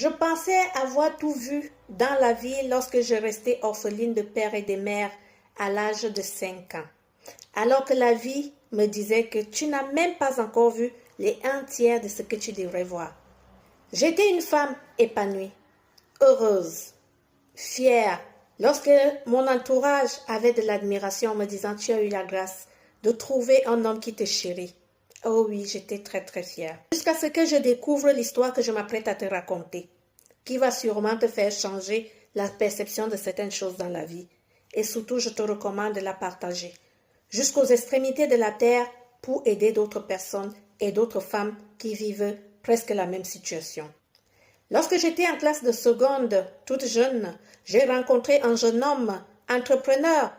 Je pensais avoir tout vu dans la vie lorsque je restais orpheline de père et de mère à l'âge de 5 ans. Alors que la vie me disait que tu n'as même pas encore vu les un tiers de ce que tu devrais voir. J'étais une femme épanouie, heureuse, fière. Lorsque mon entourage avait de l'admiration en me disant « Tu as eu la grâce de trouver un homme qui te chérit ». Oh oui, j'étais très très fière. Jusqu'à ce que je découvre l'histoire que je m'apprête à te raconter, qui va sûrement te faire changer la perception de certaines choses dans la vie. Et surtout, je te recommande de la partager jusqu'aux extrémités de la terre pour aider d'autres personnes et d'autres femmes qui vivent presque la même situation. Lorsque j'étais en classe de seconde, toute jeune, j'ai rencontré un jeune homme entrepreneur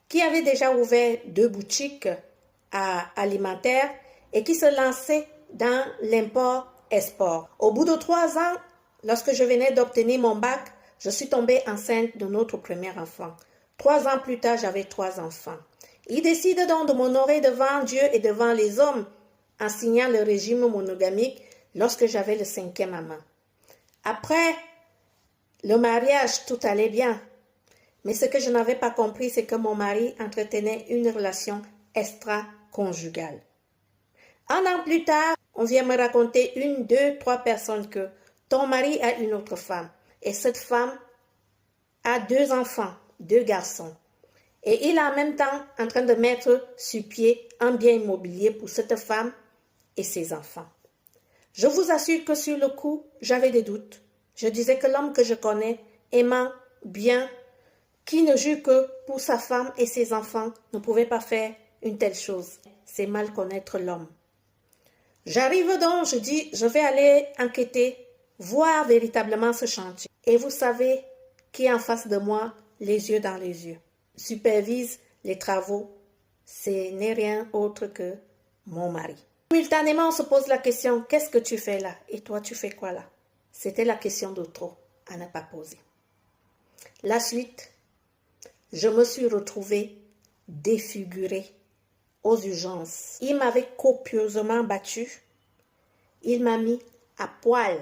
qui avait déjà ouvert 2 boutiques alimentaires et qui se lançait dans l'import-export. Au bout de 3 ans, lorsque je venais d'obtenir mon bac, je suis tombée enceinte de notre premier enfant. 3 ans plus tard, j'avais 3 enfants. Il décide donc de m'honorer devant Dieu et devant les hommes en signant le régime monogamique lorsque j'avais le 5e à main. Après le mariage, tout allait bien. Mais ce que je n'avais pas compris, c'est que mon mari entretenait une relation extra-conjugale. 1 an plus tard, on vient me raconter 1, 2, 3 personnes que ton mari a une autre femme. Et cette femme a 2 enfants, 2 garçons. Et il est en même temps en train de mettre sur pied un bien immobilier pour cette femme et ses enfants. Je vous assure que sur le coup, j'avais des doutes. Je disais que l'homme que je connais, aimant, bien, qui ne jure que pour sa femme et ses enfants, ne pouvait pas faire une telle chose. C'est mal connaître l'homme. J'arrive donc, je dis, je vais aller enquêter, voir véritablement ce chantier. Et vous savez qui est en face de moi, les yeux dans les yeux, supervise les travaux. Ce n'est rien autre que mon mari. Simultanément, on se pose la question, qu'est-ce que tu fais là? Et toi, tu fais quoi là? C'était la question de trop à ne pas poser. La suite, je me suis retrouvée défigurée aux urgences. Il m'avait copieusement battue. Il m'a mis à poil.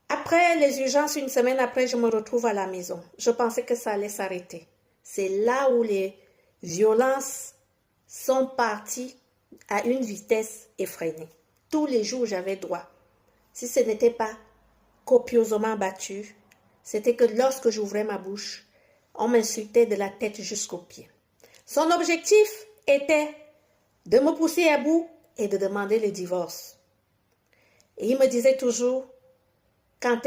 Après les urgences, 1 semaine après, je me retrouve à la maison. Je pensais que ça allait s'arrêter. C'est là où les violences sont parties à une vitesse effrénée. Tous les jours, j'avais droit. Si ce n'était pas copieusement battu, c'était que lorsque j'ouvrais ma bouche, on m'insultait de la tête jusqu'aux pieds. Son objectif était de me pousser à bout et de demander le divorce. Et il me disait toujours, quand